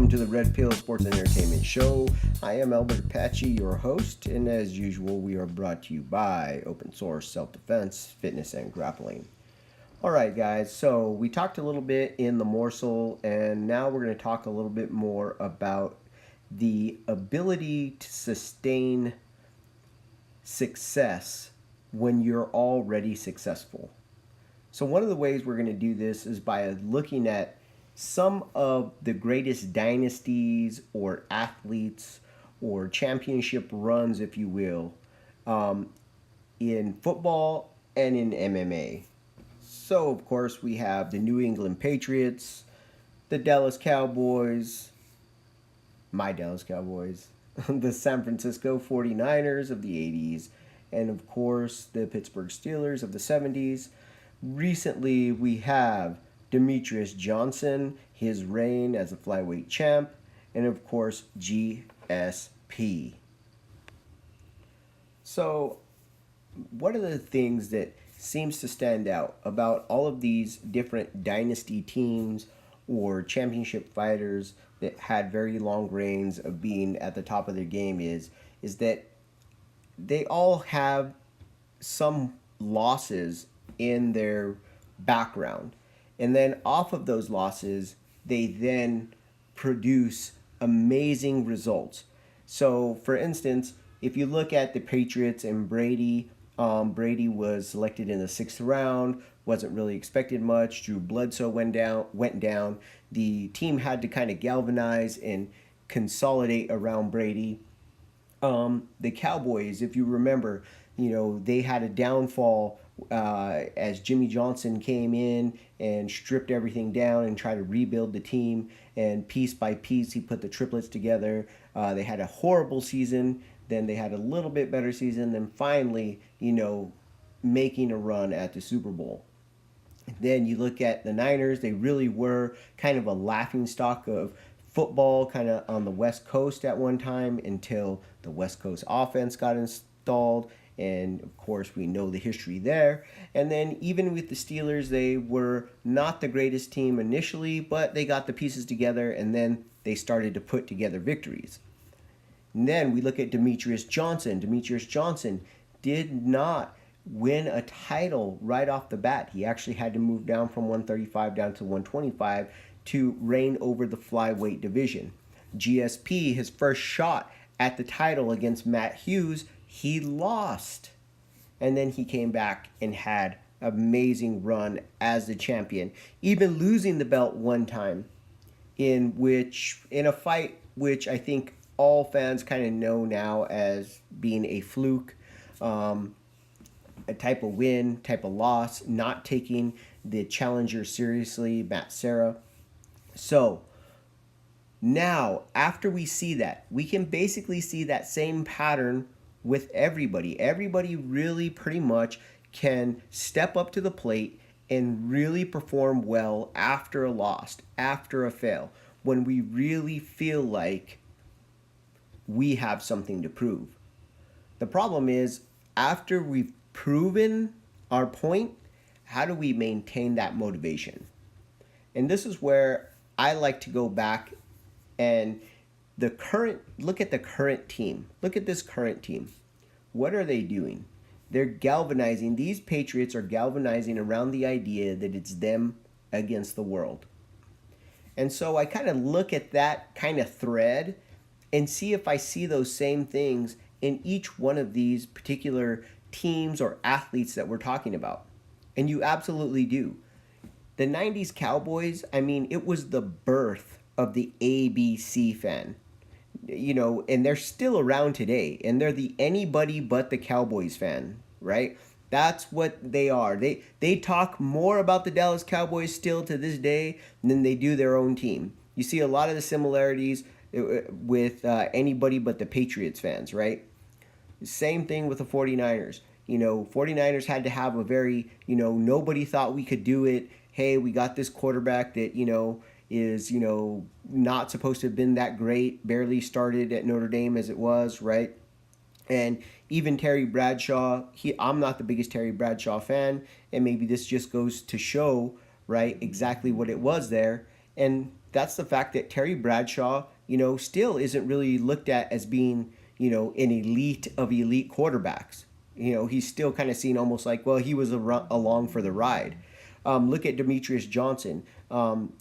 welcome to the Red Pill Sports and Entertainment Show. I am Albert Apache, your host, and as usual, we are brought to you by Open Source Self-Defense, Fitness, and Grappling. Alright guys, so we talked a little bit in the morsel, and now we're going to talk a little bit more about the ability to sustain success when you're already successful. So one of the ways we're going to do this is by looking at some of the greatest dynasties or athletes or championship runs, if you will, in football and in MMA. So, of course, we have the New England Patriots, the Dallas Cowboys, my Dallas Cowboys, the San Francisco 49ers of the 80s, and, of course, the Pittsburgh Steelers of the 70s. Recently, we have Demetrius Johnson, his reign as a flyweight champ, and of course GSP. So, what are the things that seems to stand out about all of these different dynasty teams or championship fighters that had very long reigns of being at the top of their game is that they all have some losses in their background. And then off of those losses, they then produce amazing results. So, for instance, if you look at the Patriots and Brady, Brady was selected in the 6th round, wasn't really expected much. Drew Bledsoe went down. The team had to kind of galvanize and consolidate around Brady. The Cowboys, if you remember, they had a downfall as Jimmy Johnson came in and stripped everything down and tried to rebuild the team. And piece by piece, he put the triplets together. They had a horrible season. Then they had a little bit better season. Then finally, making a run at the Super Bowl. Then you look at the Niners. They really were kind of a laughingstock of football kind of on the West Coast at one time until the West Coast offense got installed. And, of course, we know the history there. And then even with the Steelers, they were not the greatest team initially, but they got the pieces together, and then they started to put together victories. And then we look at Demetrius Johnson. Demetrius Johnson did not win a title right off the bat. He actually had to move down from 135 down to 125 to reign over the flyweight division. GSP, his first shot at the title against Matt Hughes, he lost. And then he came back and had an amazing run as the champion, even losing the belt one time in a fight which I think all fans kind of know now as being a fluke, a type of win, type of loss, not taking the challenger seriously, Matt Serra. So now, after we see that, we can basically see that same pattern with everybody. Everybody really pretty much can step up to the plate and really perform well after a loss, after a fail, when we really feel like we have something to prove. The problem is, after we've proven our point, how do we maintain that motivation? And this is where I like to go back and look at the current team. Look at this current team. What are they doing? They're galvanizing. These Patriots are galvanizing around the idea that it's them against the world. And so I kind of look at that kind of thread and see if I see those same things in each one of these particular teams or athletes that we're talking about. And you absolutely do. The 90s Cowboys, it was the birth of the ABC fan. And they're still around today. And they're the anybody but the Cowboys fan, right? That's what they are. They talk more about the Dallas Cowboys still to this day than they do their own team. You see a lot of the similarities with anybody but the Patriots fans, right? Same thing with the 49ers. 49ers had to have a very, nobody thought we could do it. Hey, we got this quarterback that, is, not supposed to have been that great, barely started at Notre Dame as it was, right? And even Terry Bradshaw, I'm not the biggest Terry Bradshaw fan, and maybe this just goes to show, right, exactly what it was there. And That's the fact that Terry Bradshaw, still isn't really looked at as being, an elite of elite quarterbacks. He's still kind of seen almost like, well, he was along for the ride. Look at Demetrius Johnson.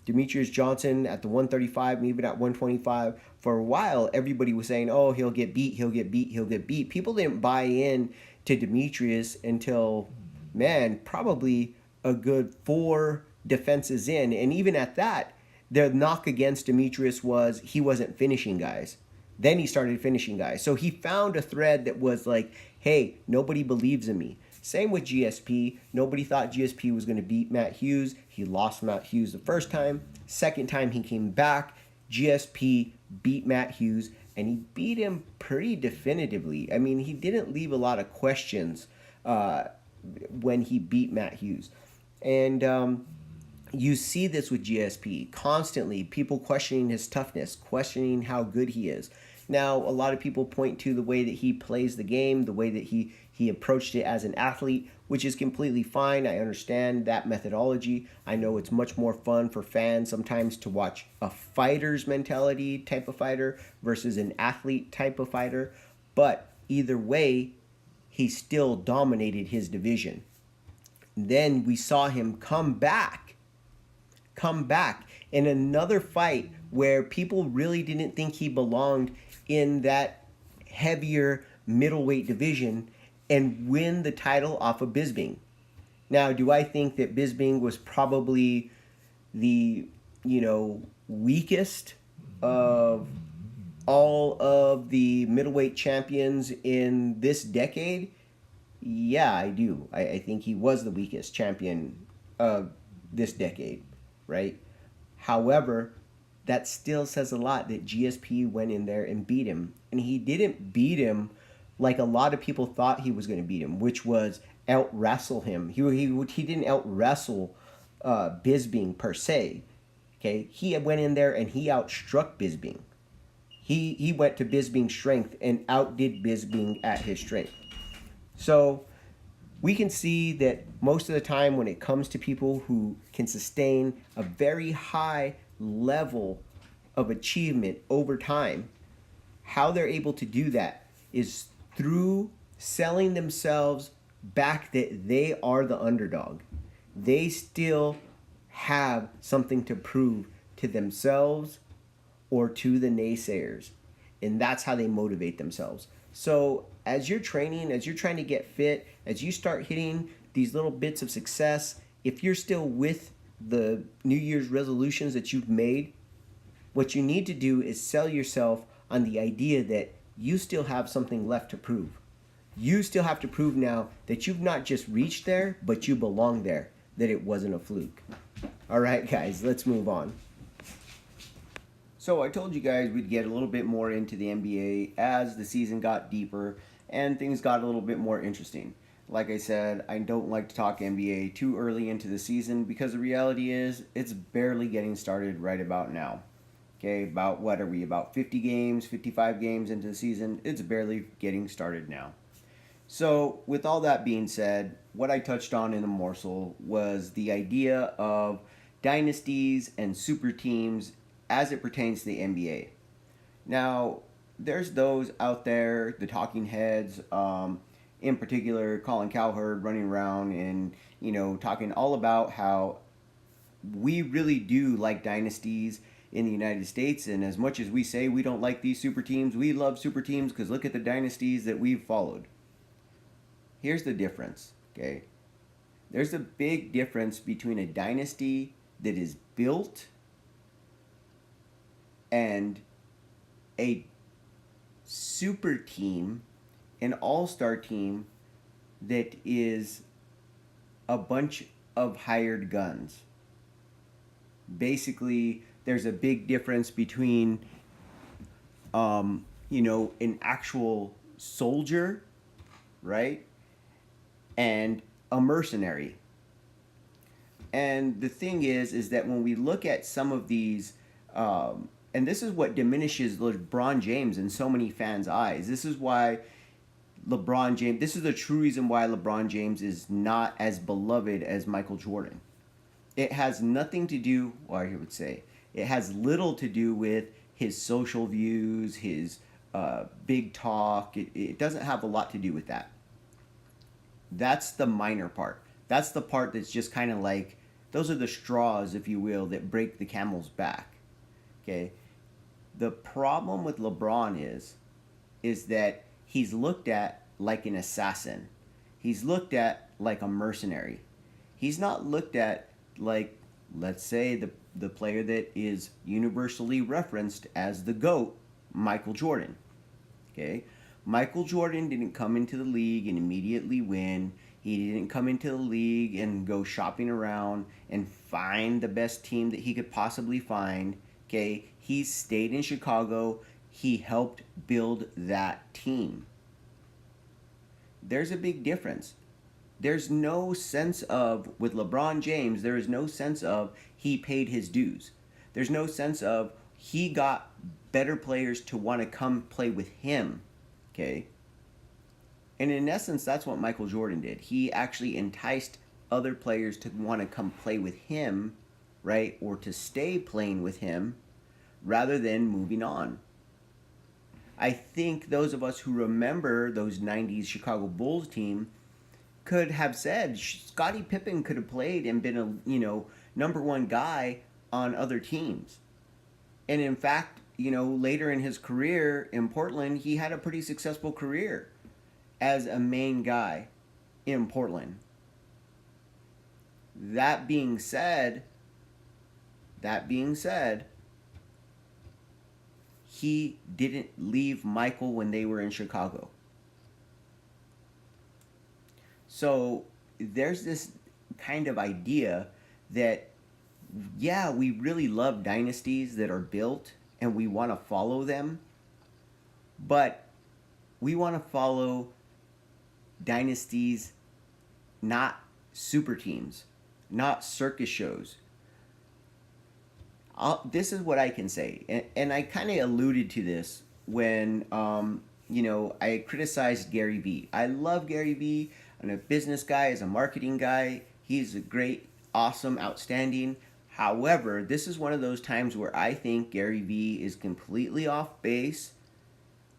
Demetrius Johnson at the 135, maybe at 125. For a while, everybody was saying, oh, he'll get beat, he'll get beat, he'll get beat. People didn't buy in to Demetrius until, man, probably a good 4 defenses in. And even at that, the knock against Demetrius was he wasn't finishing guys. Then he started finishing guys. So he found a thread that was like, hey, nobody believes in me. Same with GSP. Nobody thought GSP was going to beat Matt Hughes. He lost Matt Hughes the first time. Second time he came back, GSP beat Matt Hughes, and he beat him pretty definitively. I mean, he didn't leave a lot of questions when he beat Matt Hughes. And you see this with GSP constantly, people questioning his toughness, questioning how good he is. Now, a lot of people point to the way that he plays the game, the way that he approached it as an athlete, which is completely fine. I understand that methodology. I know it's much more fun for fans sometimes to watch a fighter's mentality type of fighter versus an athlete type of fighter. But either way, he still dominated his division. Then we saw him come back in another fight where people really didn't think he belonged in that heavier middleweight division and win the title off of Bisping. Now, do I think that Bisping was probably the, weakest of all of the middleweight champions in this decade? Yeah, I do. I think he was the weakest champion of this decade, right? However, that still says a lot that GSP went in there and beat him. And he didn't beat him like a lot of people thought he was going to beat him, which was out-wrestle him. He didn't out-wrestle Bisping per se. Okay, he went in there and he outstruck Bisping. He went to Bisping's strength and outdid Bisping at his strength. So we can see that most of the time when it comes to people who can sustain a very high level of achievement over time, how they're able to do that is through selling themselves back that they are the underdog. They still have something to prove to themselves or to the naysayers. And that's how they motivate themselves. So as you're training, as you're trying to get fit, as you start hitting these little bits of success, if you're still with the New Year's resolutions that you've made, what you need to do is sell yourself on the idea that you still have something left to prove. You still have to prove now that you've not just reached there, but you belong there, that it wasn't a fluke. All right, guys, let's move on. So I told you guys we'd get a little bit more into the NBA as the season got deeper and things got a little bit more interesting. Like I said, I don't like to talk NBA too early into the season because the reality is it's barely getting started right about now. Okay, about what are we, about 50 games, 55 games into the season? It's barely getting started now. So with all that being said, what I touched on in the morsel was the idea of dynasties and super teams as it pertains to the NBA. Now, there's those out there, the talking heads, in particular Colin Cowherd running around and, talking all about how we really do like dynasties in the United States. And as much as we say we don't like these super teams, we love super teams because look at the dynasties that we've followed. Here's the difference, okay? There's a big difference between a dynasty that is built and a super team, an all-star team that is a bunch of hired guns. Basically, there's a big difference between, an actual soldier, right, and a mercenary. And the thing is that when we look at some of these, and this is what diminishes LeBron James in so many fans' eyes. This is why this is the true reason why LeBron James is not as beloved as Michael Jordan. It has nothing to do, or I would say, It has little to do with his social views, his big talk. It doesn't have a lot to do with that. That's the minor part. That's the part that's just kind of like, those are the straws, if you will, that break the camel's back. Okay? The problem with LeBron is that he's looked at like an assassin. He's looked at like a mercenary. He's not looked at like, let's say, the player that is universally referenced as the GOAT, Michael Jordan. Okay? Michael Jordan didn't come into the league and immediately win. He didn't come into the league and go shopping around and find the best team that he could possibly find. Okay? He stayed in Chicago. He helped build that team. There's a big difference. There's no sense of, with LeBron James, there is no sense of he paid his dues. There's no sense of he got better players to want to come play with him. Okay? And in essence, that's what Michael Jordan did. He actually enticed other players to want to come play with him, right? Or to stay playing with him rather than moving on. I think those of us who remember those 90s Chicago Bulls team could have said Scottie Pippen could have played and been a, number one guy on other teams. And in fact, later in his career in Portland, he had a pretty successful career as a main guy in Portland. That being said, he didn't leave Michael when they were in Chicago. So there's this kind of idea that, yeah, we really love dynasties that are built and we want to follow them, but we want to follow dynasties, not super teams, not circus shows. This is what I can say, and I kind of alluded to this when I criticized Gary Vee. I love Gary Vee. I'm a business guy, as a marketing guy. He's a great, awesome, outstanding. However, this is one of those times where I think Gary Vee is completely off base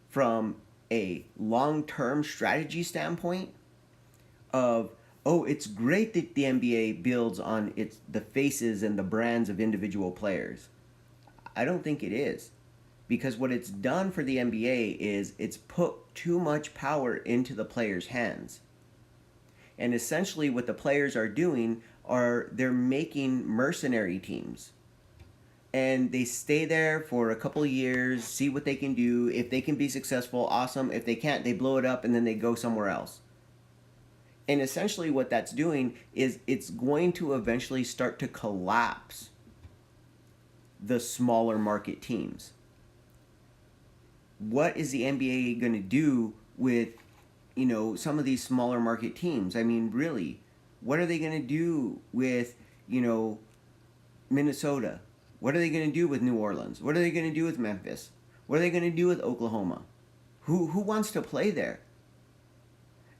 from a long-term strategy standpoint of, oh, it's great that the NBA builds on the faces and the brands of individual players. I don't think it is. Because what it's done for the NBA is it's put too much power into the players' hands. And essentially what the players are doing are they're making mercenary teams. And they stay there for a couple of years, see what they can do. If they can be successful, awesome. If they can't, they blow it up and then they go somewhere else. And essentially what that's doing is it's going to eventually start to collapse the smaller market teams. What is the NBA going to do with, some of these smaller market teams? I mean, really, what are they going to do with, Minnesota? What are they going to do with New Orleans? What are they going to do with Memphis? What are they going to do with Oklahoma? Who wants to play there?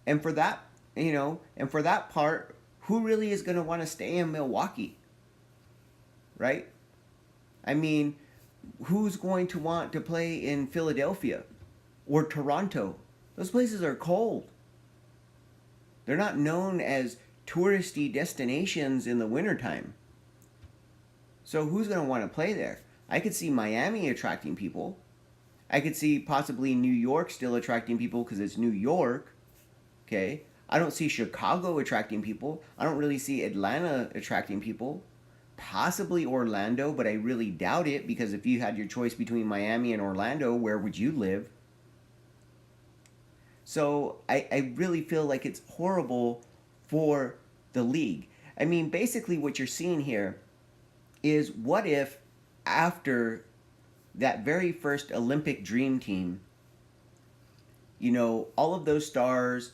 And for that, part, who really is going to want to stay in Milwaukee? Right? I mean, who's going to want to play in Philadelphia or Toronto? Those places are cold. They're not known as touristy destinations in the wintertime. So who's going to want to play there? I could see Miami attracting people. I could see possibly New York still attracting people because it's New York. Okay? I don't see Chicago attracting people. I don't really see Atlanta attracting people. Possibly Orlando, but I really doubt it, because if you had your choice between Miami and Orlando, where would you live? So I really feel like it's horrible for the league. I mean, basically what you're seeing here is, what if after that very first Olympic Dream Team, all of those stars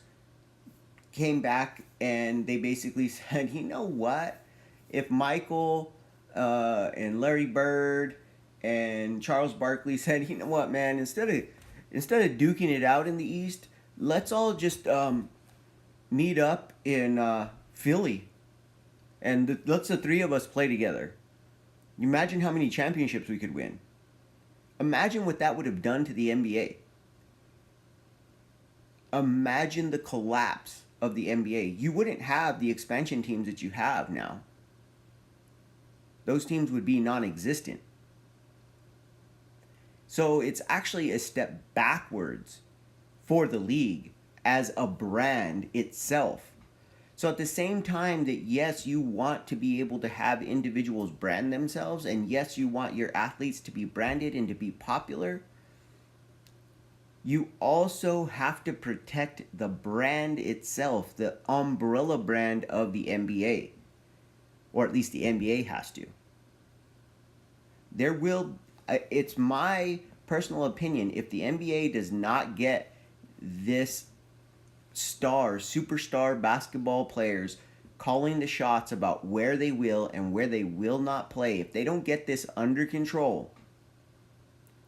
came back and they basically said, you know what? If Michael and Larry Bird and Charles Barkley said, you know what, man, instead of duking it out in the East, let's all just meet up in Philly, and let's the three of us play together. Imagine how many championships we could win. Imagine what that would have done to the NBA. Imagine the collapse of the NBA. You wouldn't have the expansion teams that you have now. Those teams would be non existent. So it's actually a step backwards for the league as a brand itself. So at the same time that yes, you want to be able to have individuals brand themselves, and yes, you want your athletes to be branded and to be popular, you also have to protect the brand itself, the umbrella brand of the NBA. Or at least the NBA has to. It's my personal opinion, if the NBA does not get this superstar basketball players calling the shots about where they will and where they will not play, if they don't get this under control,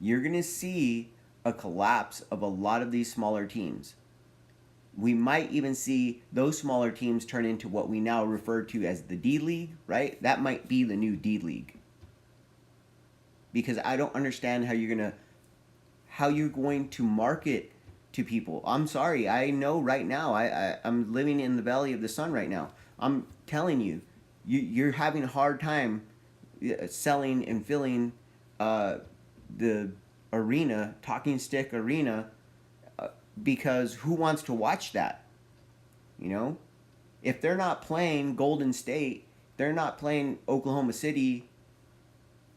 you're going to see a collapse of a lot of these smaller teams. We might even see those smaller teams turn into what we now refer to as the D League, right? That might be the new D League. Because I don't understand how you're going to market to people. I'm sorry, I know right now, I'm living in the Valley of the Sun right now. I'm telling you, you're having a hard time selling and filling the arena, talking stick arena, because who wants to watch that? You know, if they're not playing Golden State, they're not playing Oklahoma City,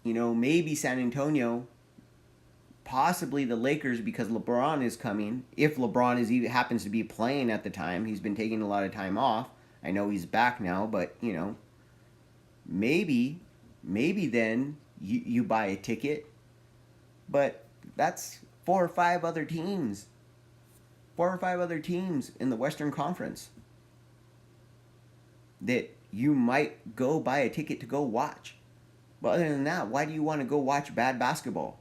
you know, maybe San Antonio, possibly the Lakers because LeBron is coming. If LeBron happens to be playing at the time, he's been taking a lot of time off. I know he's back now, but you know, maybe then you buy a ticket. But that's four or five other teams in the Western Conference that you might go buy a ticket to go watch. But other than that, why do you want to go watch bad basketball?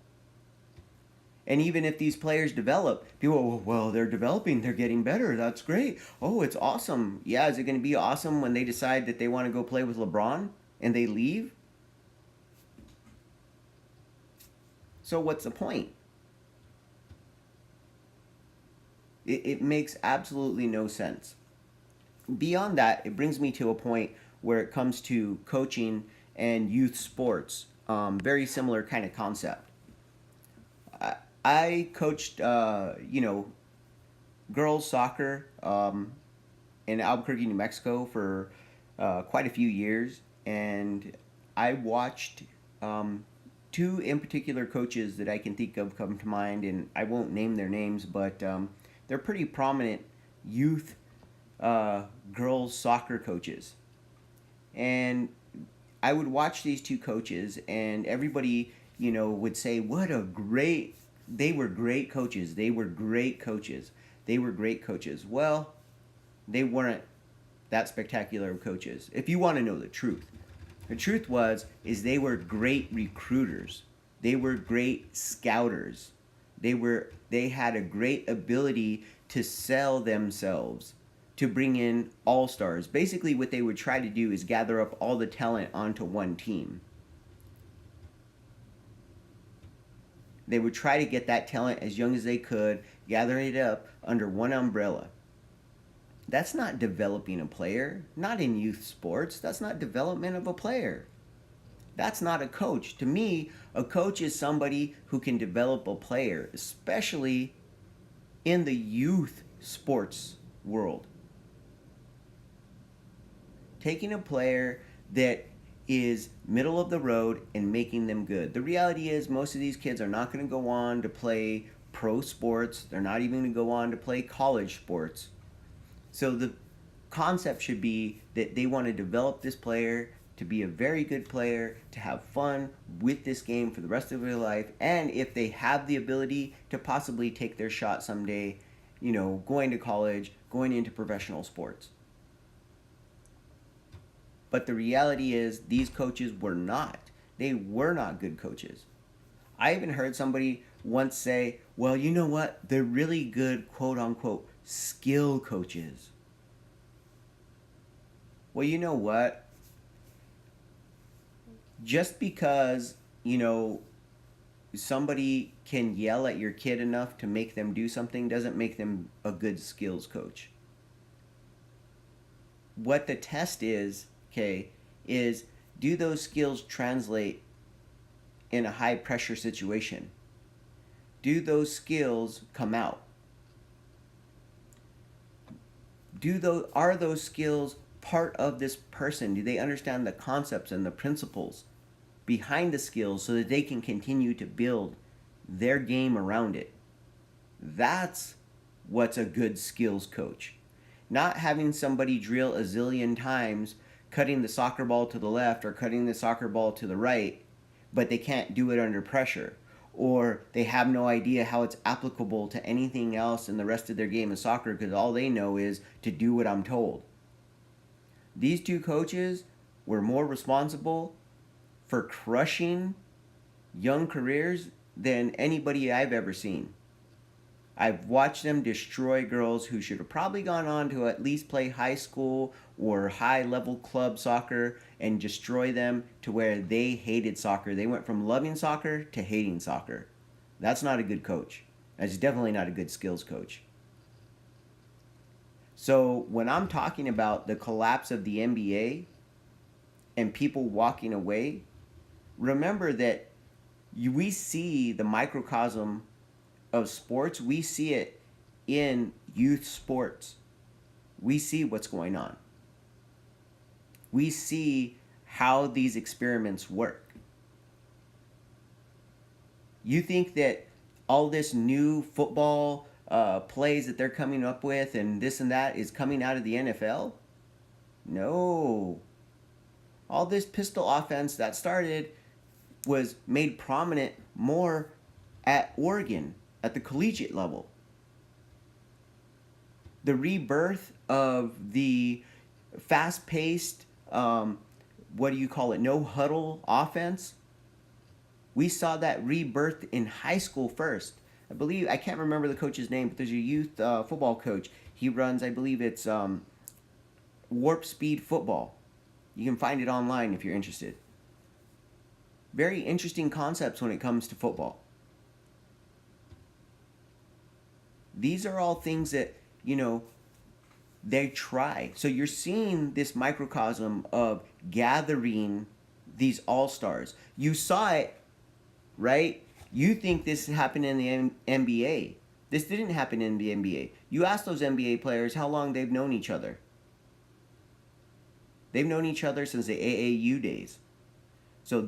And even if these players develop, people, well, they're developing, they're getting better, that's great. Oh, it's awesome. Yeah, is it going to be awesome when they decide that they want to go play with LeBron and they leave? So what's the point? It makes absolutely no sense. Beyond that, it brings me to a point where it comes to coaching and youth sports. Very similar kind of concept. I coached, girls soccer in Albuquerque, New Mexico for quite a few years, and I watched two in particular coaches that I can think of come to mind, and I won't name their names, but they're pretty prominent youth girls soccer coaches. And I would watch these two coaches, and everybody, would say, they were great coaches. They were great coaches. They were great coaches. Well, they weren't that spectacular of coaches. If you want to know the truth is they were great recruiters. They were great scouters. They had a great ability to sell themselves, to bring in all-stars. Basically what they would try to do is gather up all the talent onto one team. They would try to get that talent as young as they could, gather it up under one umbrella. That's not developing a player. Not in youth sports. That's not development of a player. That's not a coach. To me, a coach is somebody who can develop a player, especially in the youth sports world. Taking a player that is middle of the road and making them good. The reality is most of these kids are not going to go on to play pro sports. They're not even going to go on to play college sports. So the concept should be that they want to develop this player to be a very good player, to have fun with this game for the rest of their life, and if they have the ability to possibly take their shot someday, going to college, going into professional sports. But the reality is these coaches were not. They were not good coaches. I even heard somebody once say, well, you know what? They're really good, quote unquote, skill coaches. Well, you know what? Just because, you know, somebody can yell at your kid enough to make them do something doesn't make them a good skills coach. What the test is, okay, is do those skills translate in a high pressure situation? Do those skills come out? Are those skills part of this person? Do they understand the concepts and the principles behind the skills so that they can continue to build their game around it? That's what's a good skills coach. Not having somebody drill a zillion times cutting the soccer ball to the left or cutting the soccer ball to the right, but they can't do it under pressure. Or they have no idea how it's applicable to anything else in the rest of their game of soccer because all they know is to do what I'm told. These two coaches were more responsible for crushing young careers than anybody I've ever seen. I've watched them destroy girls who should have probably gone on to at least play high school or high level club soccer and destroy them to where they hated soccer. They went from loving soccer to hating soccer. That's not a good coach. That's definitely not a good skills coach. So when I'm talking about the collapse of the NBA and people walking away, remember that we see the microcosm of sports, we see it in youth sports. We see what's going on. We see how these experiments work. You think that all this new football plays that they're coming up with and this and that is coming out of the NFL? No. All this pistol offense that started was made prominent more at Oregon at the collegiate level. The rebirth of the fast-paced, what do you call it, no huddle offense. We saw that rebirth in high school first. I believe, I can't remember the coach's name, but there's a youth football coach. He runs, I believe it's Warp Speed Football. You can find it online if you're interested. Very interesting concepts when it comes to football. These are all things that, you know, they try. So you're seeing this microcosm of gathering these all-stars. You saw it, right? You think this happened in the NBA. This didn't happen in the NBA. You ask those NBA players how long they've known each other. They've known each other since the AAU days. So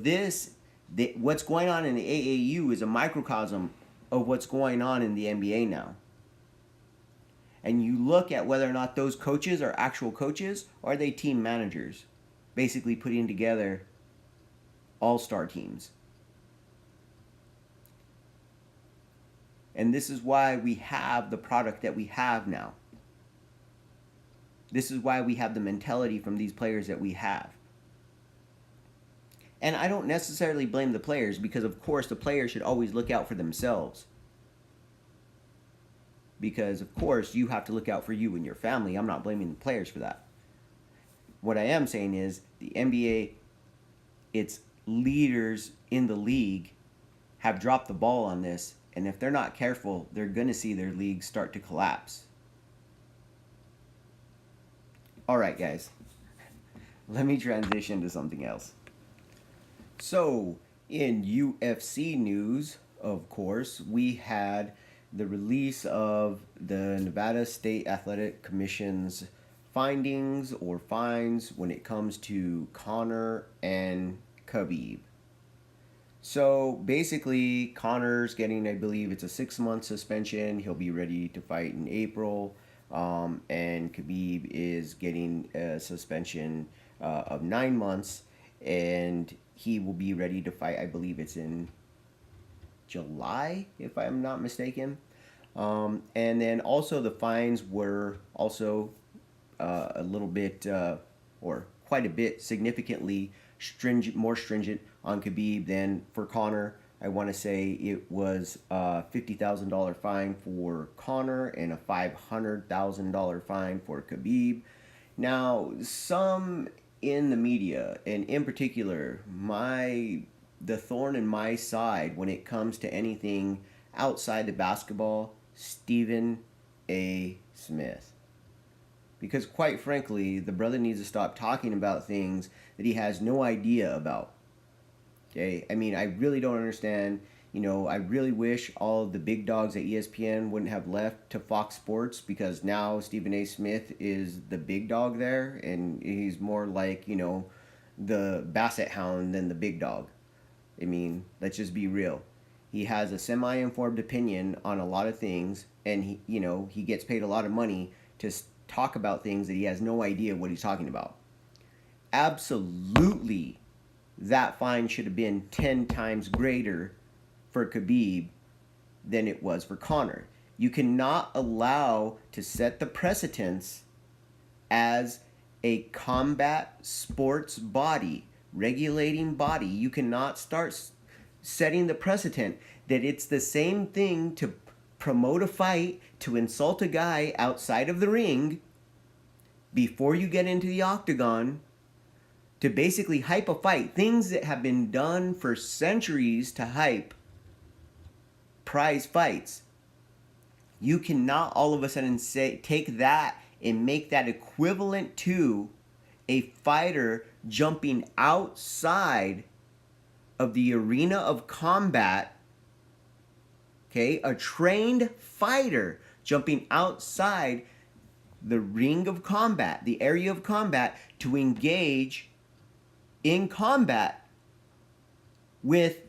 what's going on in the AAU is a microcosm of what's going on in the NBA now. And you look at whether or not those coaches are actual coaches or are they team managers, basically putting together all-star teams. And this is why we have the product that we have now. This is why we have the mentality from these players that we have. And I don't necessarily blame the players because, of course, the players should always look out for themselves. Because, of course, you have to look out for you and your family. I'm not blaming the players for that. What I am saying is the NBA, its leaders in the league have dropped the ball on this. And if they're not careful, they're going to see their league start to collapse. All right, guys. Let me transition to something else. So, in UFC news, of course, we had the release of the Nevada State Athletic Commission's findings or fines when it comes to Conor and Khabib. So basically, Conor's getting, I believe it's a 6-month suspension. He'll be ready to fight in April. And Khabib is getting a suspension of 9 months. And he will be ready to fight, I believe it's in July, if I'm not mistaken. And then also the fines were also a little bit, or quite a bit, significantly more stringent on Khabib than for Conor. I want to say it was a $50,000 fine for Conor and a $500,000 fine for Khabib. Now, some in the media, and in particular, the thorn in my side when it comes to anything outside the basketball, Stephen A. Smith. Because quite frankly, the brother needs to stop talking about things that he has no idea about. Okay? I mean, I really don't understand. I really wish all of the big dogs at ESPN wouldn't have left to Fox Sports, because now Stephen A. Smith is the big dog there, and he's more like, the basset hound than the big dog. I mean, let's just be real. He has a semi-informed opinion on a lot of things, and he gets paid a lot of money to talk about things that he has no idea what he's talking about. Absolutely, that fine should have been 10 times greater for Khabib than it was for Conor. You cannot allow to set the precedence as a combat sports body, regulating body. You cannot start setting the precedent that it's the same thing to promote a fight, to insult a guy outside of the ring before you get into the octagon, to basically hype a fight. Things that have been done for centuries to hype prize fights. You cannot all of a sudden take that and make that equivalent to a fighter jumping outside of the arena of combat. Okay, a trained fighter jumping outside the ring of combat, the area of combat, to engage in combat with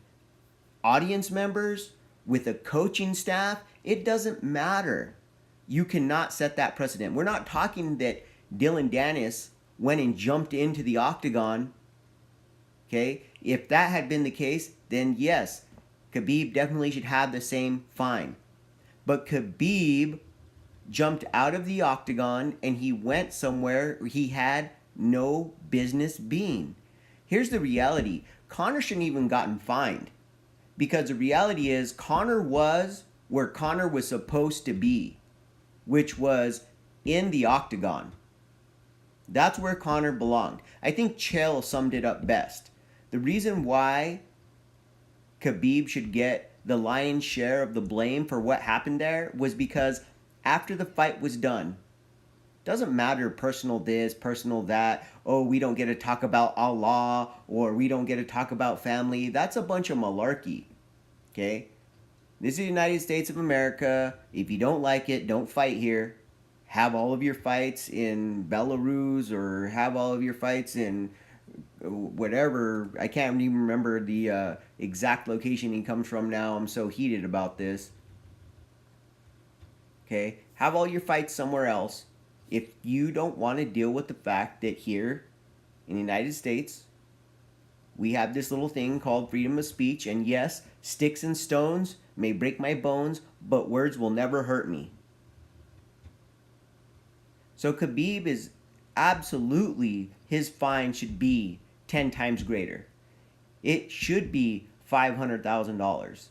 audience members, with a coaching staff. It doesn't matter. You cannot set that precedent. We're not talking that Dylan Dennis went and jumped into the octagon. Okay? If that had been the case, then yes, Khabib definitely should have the same fine. But Khabib jumped out of the octagon and he went somewhere he had no business being. Here's the reality. Conor shouldn't even gotten fined. Because the reality is, Conor was where Conor was supposed to be, which was in the octagon. That's where Conor belonged. I think Chael summed it up best. The reason why Khabib should get the lion's share of the blame for what happened there was because after the fight was done, doesn't matter personal this, personal that, oh, we don't get to talk about Allah, or we don't get to talk about family. That's a bunch of malarkey. Okay? This is the United States of America. If you don't like it, don't fight here. Have all of your fights in Belarus, or have all of your fights in whatever. I can't even remember the exact location he comes from now. I'm so heated about this. Okay? Have all your fights somewhere else. If you don't want to deal with the fact that here in the United States, we have this little thing called freedom of speech, and yes, sticks and stones may break my bones, but words will never hurt me. So Khabib is absolutely, his fine should be 10 times greater. It should be $500,000.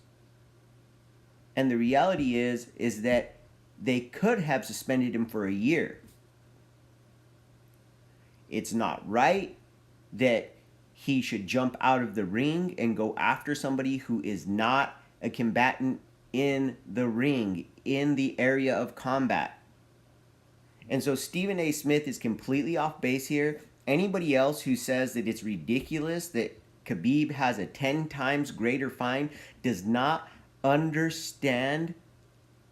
And the reality is that they could have suspended him for a year. It's not right that he should jump out of the ring and go after somebody who is not a combatant in the ring, in the area of combat. And so Stephen A. Smith is completely off base here. Anybody else who says that it's ridiculous that Khabib has a 10 times greater fine does not understand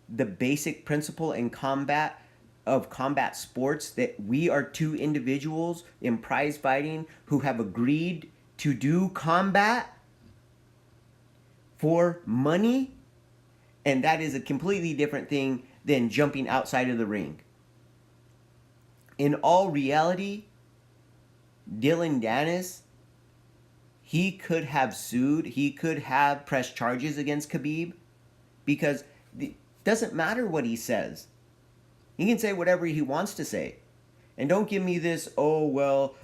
the basic principle in combat sports, that we are two individuals in prize fighting who have agreed to do combat for money, and that is a completely different thing than jumping outside of the ring. In all reality, Dylan Dennis, he could have sued, he could have pressed charges against Khabib, because it doesn't matter what he says. He can say whatever he wants to say. And don't give me this, oh, well,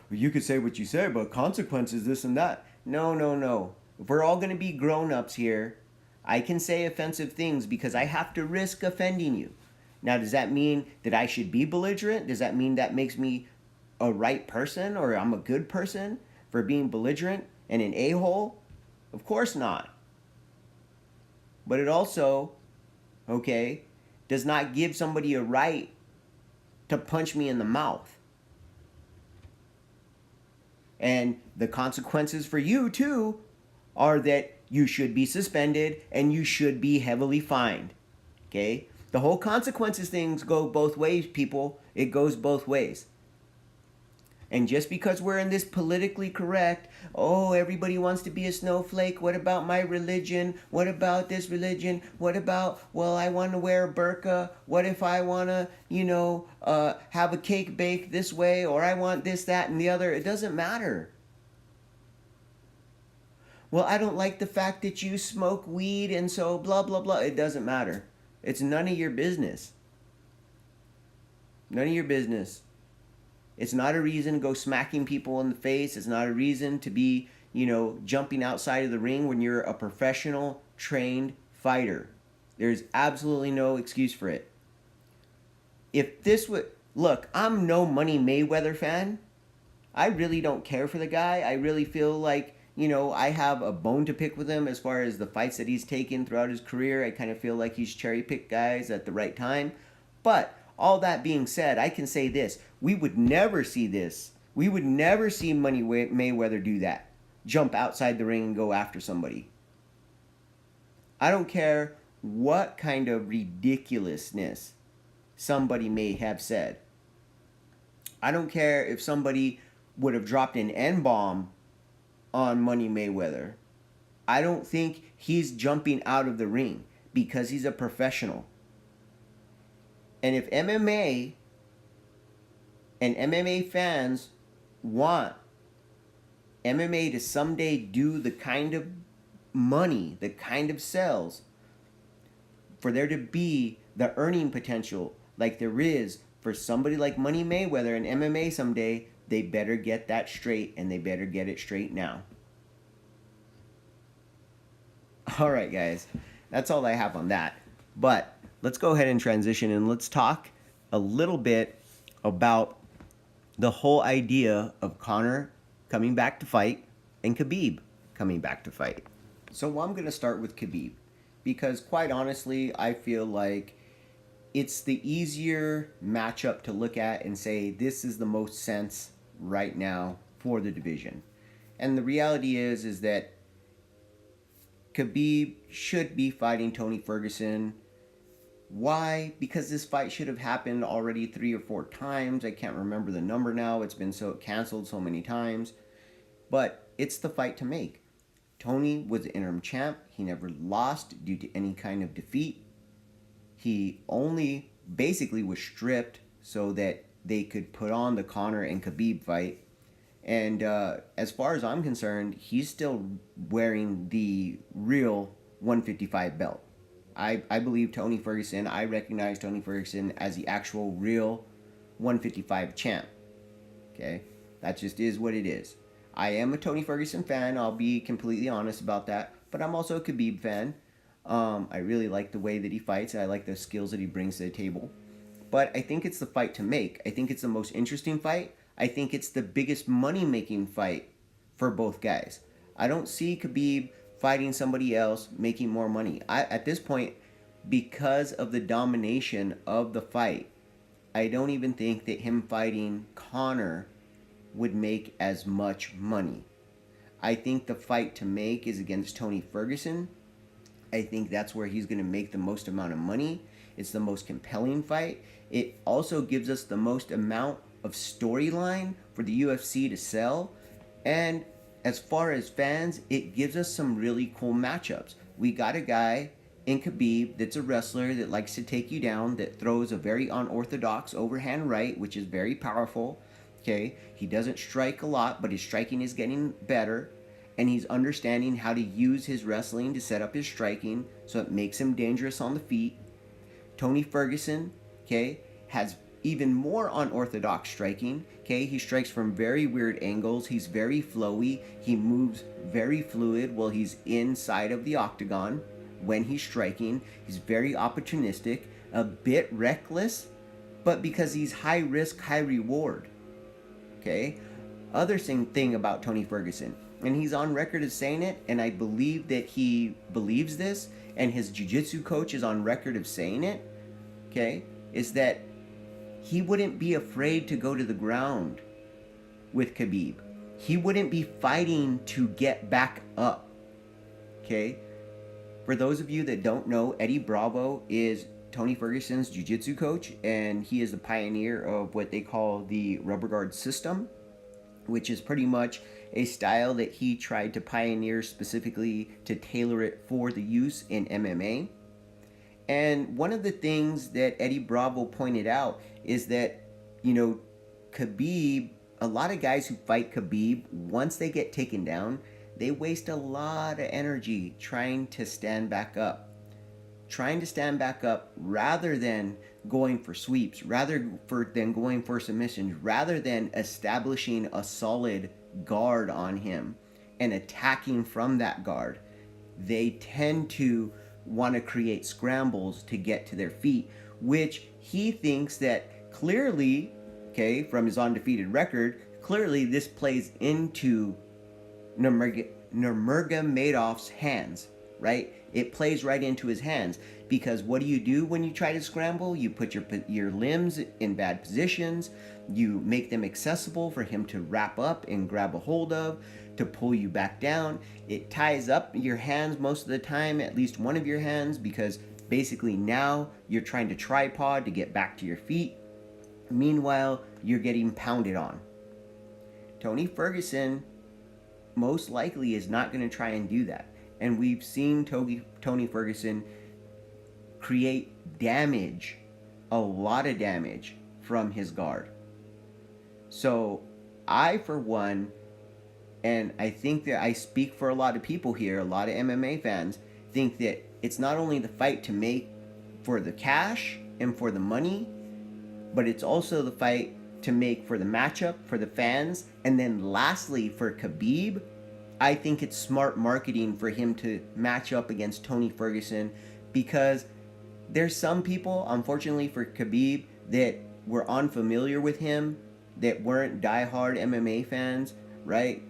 you could say what you say, but consequences, this and that. No. If we're all going to be grown-ups here, I can say offensive things because I have to risk offending you. Now, does that mean that I should be belligerent? Does that mean that makes me a right person or I'm a good person for being belligerent and an a-hole? Of course not. But it also, okay, does not give somebody a right to punch me in the mouth. And the consequences for you, too, are that you should be suspended and you should be heavily fined. Okay? The whole consequences things go both ways, people. It goes both ways. And just because we're in this politically correct, oh, everybody wants to be a snowflake. What about my religion? What about this religion? What about, well, I want to wear a burqa. What if I want to, have a cake baked this way, or I want this, that, and the other? It doesn't matter. Well, I don't like the fact that you smoke weed and so blah, blah, blah. It doesn't matter. It's none of your business. None of your business. It's not a reason to go smacking people in the face. It's not a reason to be, jumping outside of the ring when you're a professional, trained fighter. There's absolutely no excuse for it. If this would... Look, I'm no Money Mayweather fan. I really don't care for the guy. I really feel like, I have a bone to pick with him as far as the fights that he's taken throughout his career. I kind of feel like he's cherry-picked guys at the right time. But all that being said, I can say this. We would never see this. We would never see Money Mayweather do that. Jump outside the ring and go after somebody. I don't care what kind of ridiculousness somebody may have said. I don't care if somebody would have dropped an N-bomb on Money Mayweather. I don't think he's jumping out of the ring because he's a professional. And if MMA and MMA fans want MMA to someday do the kind of money, the kind of sales, for there to be the earning potential like there is for somebody like Money Mayweather and MMA someday, they better get that straight, and they better get it straight now. All right, guys. That's all I have on that. But let's go ahead and transition and let's talk a little bit about the whole idea of Conor coming back to fight and Khabib coming back to fight. So I'm going to start with Khabib because quite honestly, I feel like it's the easier matchup to look at and say this is the most sense right now for the division. And the reality is that Khabib should be fighting Tony Ferguson. Why? Because this fight should have happened already 3 or 4 times. I can't remember the number now. It's been so canceled so many times. But it's the fight to make. Tony was the interim champ. He never lost due to any kind of defeat. He only basically was stripped so that they could put on the Conor and Khabib fight. And as far as I'm concerned, he's still wearing the real 155 belt. I believe Tony Ferguson, I recognize Tony Ferguson as the actual real 155 champ. Okay? That just is what it is. I am a Tony Ferguson fan. I'll be completely honest about that. But I'm also a Khabib fan. I really like the way that he fights. I like the skills that he brings to the table. But I think it's the fight to make. I think it's the most interesting fight. I think it's the biggest money-making fight for both guys. I don't see Khabib fighting somebody else making more money. At this point, because of the domination of the fight, I don't even think that him fighting Conor would make as much money. I think the fight to make is against Tony Ferguson. I think that's where he's going to make the most amount of money. It's the most compelling fight. It also gives us the most amount of storyline for the UFC to sell. And as far as fans, it gives us some really cool matchups. We got a guy in Khabib that's a wrestler that likes to take you down, that throws a very unorthodox overhand right, which is very powerful. Okay, he doesn't strike a lot, but his striking is getting better. And he's understanding how to use his wrestling to set up his striking so it makes him dangerous on the feet. Tony Ferguson, okay, has even more unorthodox striking. Okay, he strikes from very weird angles. He's very flowy. He moves very fluid while he's inside of the octagon. When he's striking, he's very opportunistic, a bit reckless, but because he's high risk, high reward. Okay? Other thing about Tony Ferguson, and he's on record as saying it, and I believe that he believes this, and his jiu-jitsu coach is on record of saying it, okay, is that he wouldn't be afraid to go to the ground with Khabib. He wouldn't be fighting to get back up, okay? For those of you that don't know, Eddie Bravo is Tony Ferguson's jiu-jitsu coach, and he is the pioneer of what they call the rubber guard system, which is pretty much a style that he tried to pioneer specifically to tailor it for the use in MMA. And one of the things that Eddie Bravo pointed out is that, Khabib, a lot of guys who fight Khabib, once they get taken down, they waste a lot of energy trying to stand back up. Trying to stand back up rather than going for sweeps, than going for submissions, rather than establishing a solid guard on him and attacking from that guard. They tend to want to create scrambles to get to their feet, which he thinks that clearly, okay, from his undefeated record, clearly this plays into Nurmagomedov's hands, right? It plays right into his hands, because what do you do when you try to scramble? You put your limbs in bad positions, you make them accessible for him to wrap up and grab a hold of, to pull you back down. It ties up your hands most of the time, at least one of your hands, because basically now you're trying to tripod to get back to your feet. Meanwhile, you're getting pounded on. Tony Ferguson most likely is not going to try and do that. And we've seen Tony Ferguson create damage, a lot of damage, from his guard. So I, for one, and I think that I speak for a lot of people here, a lot of MMA fans, think that it's not only the fight to make for the cash and for the money, but it's also the fight to make for the matchup, for the fans, and then lastly for Khabib. I think it's smart marketing for him to match up against Tony Ferguson, because there's some people, unfortunately for Khabib, that were unfamiliar with him, that weren't diehard MMA fans, right?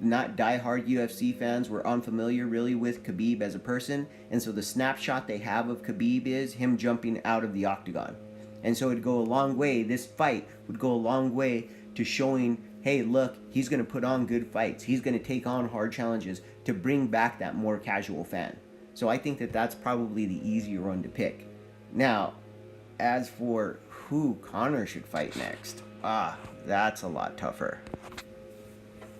Not diehard UFC fans, were unfamiliar really with Khabib as a person, and so the snapshot they have of Khabib is him jumping out of the octagon. And so it'd go a long way, this fight would go a long way to showing, hey, look, he's going to put on good fights. He's going to take on hard challenges to bring back that more casual fan. So I think that that's probably the easier one to pick. Now, as for who Conor should fight next, that's a lot tougher.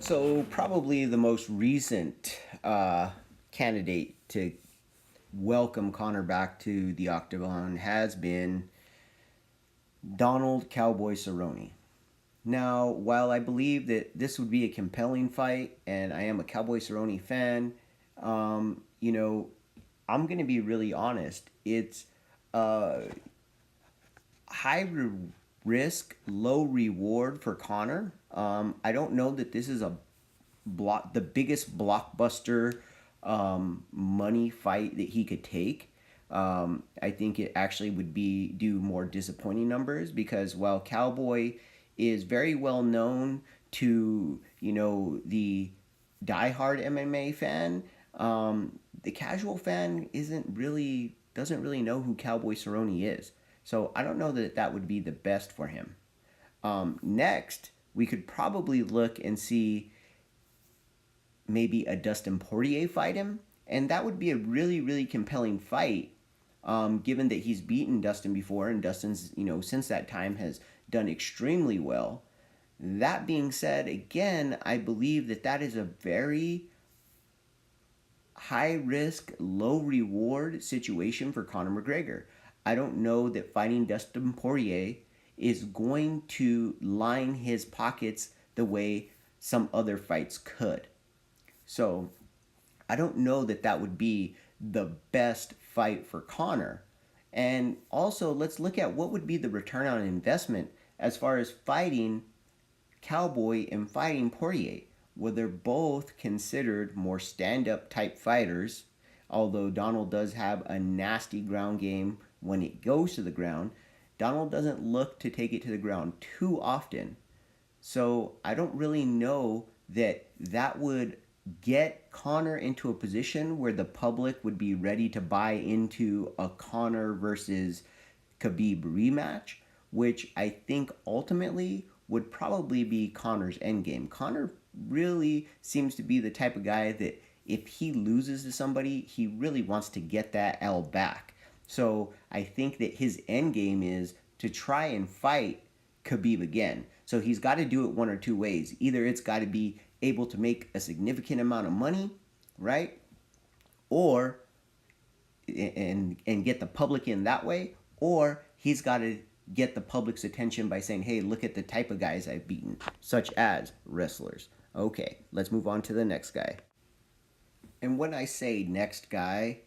So probably the most recent candidate to welcome Conor back to the octagon has been Donald Cowboy Cerrone. Now, while I believe that this would be a compelling fight, and I am a Cowboy Cerrone fan, I'm going to be really honest. It's high risk, low reward for Conor. I don't know that this is the biggest blockbuster money fight that he could take. I think it actually would do more disappointing numbers, because while Cowboy is very well known to the diehard MMA fan, the casual fan doesn't really know who Cowboy Cerrone is. So I don't know that would be the best for him. Next, we could probably look and see maybe a Dustin Poirier fight him, and that would be a really, really compelling fight, given that he's beaten Dustin before, and Dustin's, since that time has done extremely well. That being said, again, I believe that is a very high risk, low reward situation for Conor McGregor. I don't know that fighting Dustin Poirier is going to line his pockets the way some other fights could. So I don't know that would be the best fight for Conor. And also, let's look at what would be the return on investment as far as fighting Cowboy and fighting Poirier. Well, they're both considered more stand-up type fighters, although Donald does have a nasty ground game when it goes to the ground. Donald doesn't look to take it to the ground too often. So I don't really know that that would get Conor into a position where the public would be ready to buy into a Conor versus Khabib rematch, which I think ultimately would probably be Conor's endgame. Conor really seems to be the type of guy that if he loses to somebody, he really wants to get that L back. So I think that his endgame is to try and fight Khabib again. So he's got to do it one or two ways. Either it's got to be able to make a significant amount of money, right? Or and get the public in that way, or he's got to get the public's attention by saying, "Hey, look at the type of guys I've beaten," such as wrestlers. Okay, let's move on to the next guy. And when I say next guy,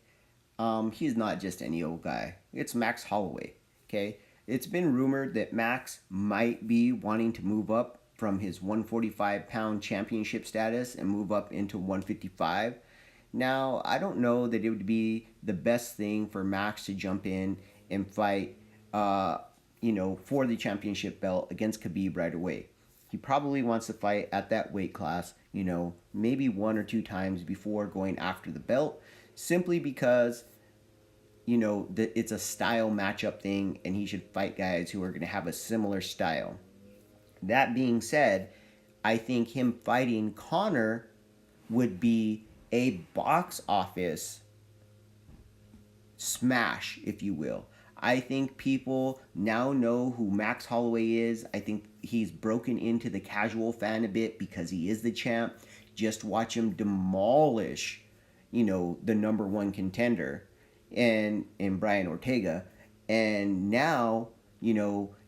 he's not just any old guy. It's Max Holloway. Okay, it's been rumored that Max might be wanting to move up from his 145-pound championship status and move up into 155. Now, I don't know that it would be the best thing for Max to jump in and fight, for the championship belt against Khabib right away. He probably wants to fight at that weight class, maybe one or two times before going after the belt, simply because that it's a style matchup thing and he should fight guys who are going to have a similar style. That being said, I think him fighting Conor would be a box office smash, if you will. I think people now know who Max Holloway is. I think he's broken into the casual fan a bit because he is the champ. Just watch him demolish, the number one contender and in Brian Ortega. And now,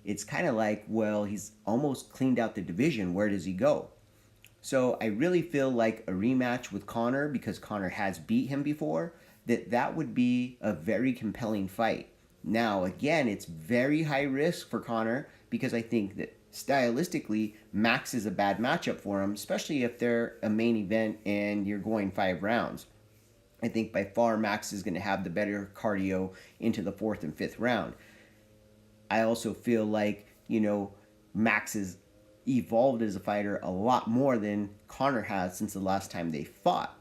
it's kind of like, well, he's almost cleaned out the division. Where does he go? So I really feel like a rematch with Conor, because Conor has beat him before, that would be a very compelling fight. Now, again, it's very high risk for Conor because I think that stylistically, Max is a bad matchup for him, especially if they're a main event and you're going 5 rounds. I think by far Max is going to have the better cardio into the fourth and fifth round. I also feel like, Max is evolved as a fighter a lot more than Conor has since the last time they fought.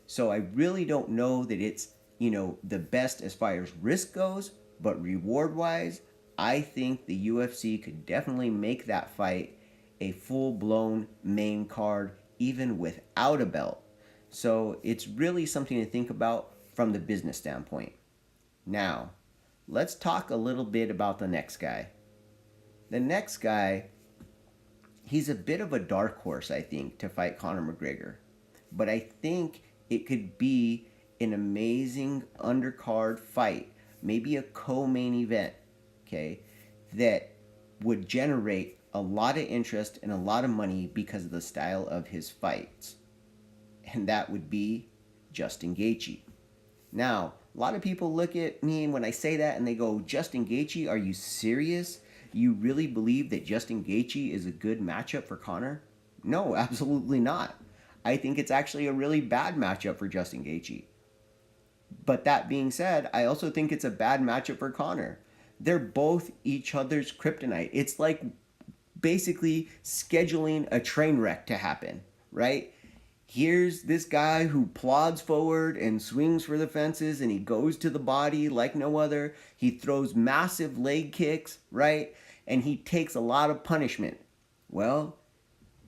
So I really don't know that it's, the best as far as risk goes, but reward wise, I think the UFC could definitely make that fight a full blown main card, even without a belt. So it's really something to think about from the business standpoint. Now, let's talk a little bit about the next guy. The next guy, he's a bit of a dark horse, I think, to fight Conor McGregor. But I think it could be an amazing undercard fight, maybe a co-main event, okay, that would generate a lot of interest and a lot of money because of the style of his fights. And that would be Justin Gaethje. Now, a lot of people look at me when I say that and they go, "Justin Gaethje, are you serious? You really believe that Justin Gaethje is a good matchup for Conor?" No, absolutely not. I think it's actually a really bad matchup for Justin Gaethje. But that being said, I also think it's a bad matchup for Conor. They're both each other's kryptonite. It's like basically scheduling a train wreck to happen, right? Here's this guy who plods forward and swings for the fences and he goes to the body like no other. He throws massive leg kicks, right? And he takes a lot of punishment. Well,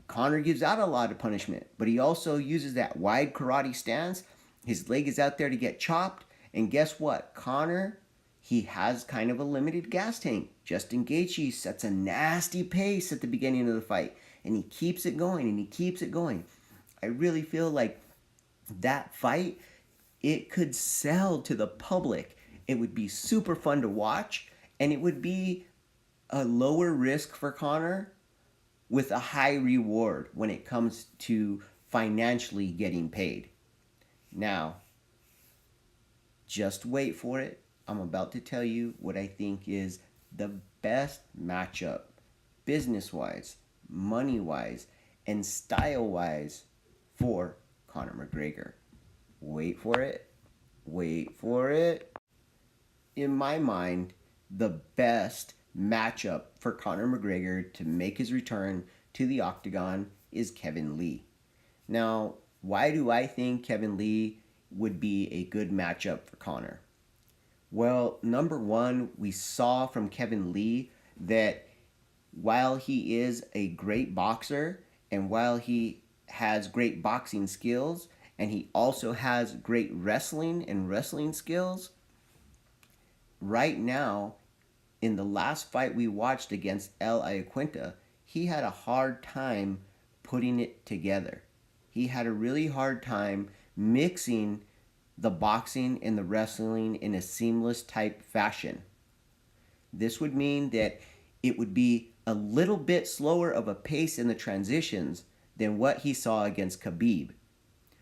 Conor gives out a lot of punishment, but he also uses that wide karate stance. His leg is out there to get chopped. And guess what? Conor, he has kind of a limited gas tank. Justin Gaethje sets a nasty pace at the beginning of the fight. And he keeps it going and he keeps it going. I really feel like that fight, it could sell to the public. It would be super fun to watch. And it would be a lower risk for Conor with a high reward when it comes to financially getting paid. Now, just wait for it. I'm about to tell you what I think is the best matchup, business wise, money wise, and style wise for Conor McGregor. Wait for it. Wait for it. In my mind, the best matchup for Conor McGregor to make his return to the octagon is Kevin Lee. Now, why do I think Kevin Lee would be a good matchup for Conor? Well, number one, we saw from Kevin Lee that while he is a great boxer and while he has great boxing skills and he also has great wrestling and wrestling skills, right now, in the last fight we watched against El Iaquinta, he had a hard time putting it together. He had a really hard time mixing the boxing and the wrestling in a seamless type fashion. This would mean that it would be a little bit slower of a pace in the transitions than what he saw against Khabib.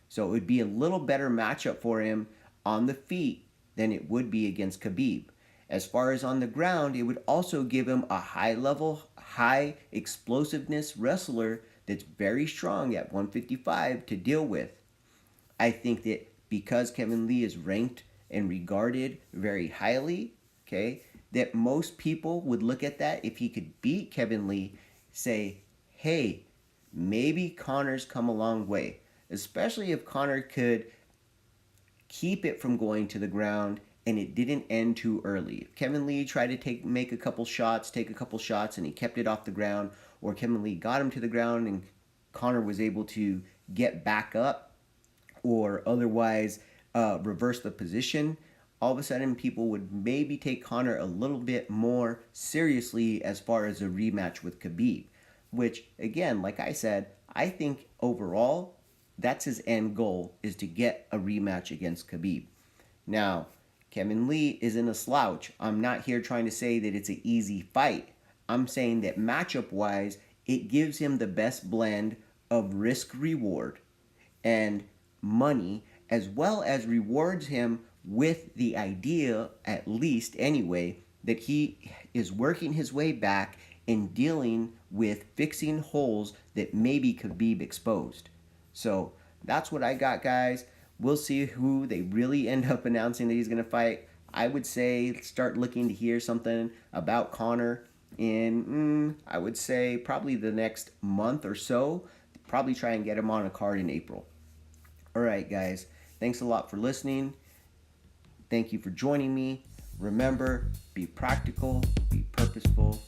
So it would be a little better matchup for him on the feet than it would be against Khabib. As far as on the ground, it would also give him a high level, high explosiveness wrestler that's very strong at 155 to deal with. I think that because Kevin Lee is ranked and regarded very highly, okay, that most people would look at that if he could beat Kevin Lee, say, hey, maybe Conor's come a long way, especially if Conor could keep it from going to the ground and it didn't end too early. If Kevin Lee tried to take a couple shots, and he kept it off the ground, or Kevin Lee got him to the ground and Conor was able to get back up or otherwise reverse the position, all of a sudden people would maybe take Conor a little bit more seriously as far as a rematch with Khabib, which again, like I said, I think overall that's his end goal, is to get a rematch against Khabib. Now, Kevin Lee isn't a slouch. I'm not here trying to say that it's an easy fight. I'm saying that matchup wise, it gives him the best blend of risk reward and money, as well as rewards him with the idea, at least anyway, that he is working his way back and dealing with fixing holes that maybe Khabib exposed. So that's what I got, guys. We'll see who they really end up announcing that he's going to fight. I would say start looking to hear something about Conor in, I would say, probably the next month or so. Probably try and get him on a card in April. All right, guys. Thanks a lot for listening. Thank you for joining me. Remember, be practical, be purposeful,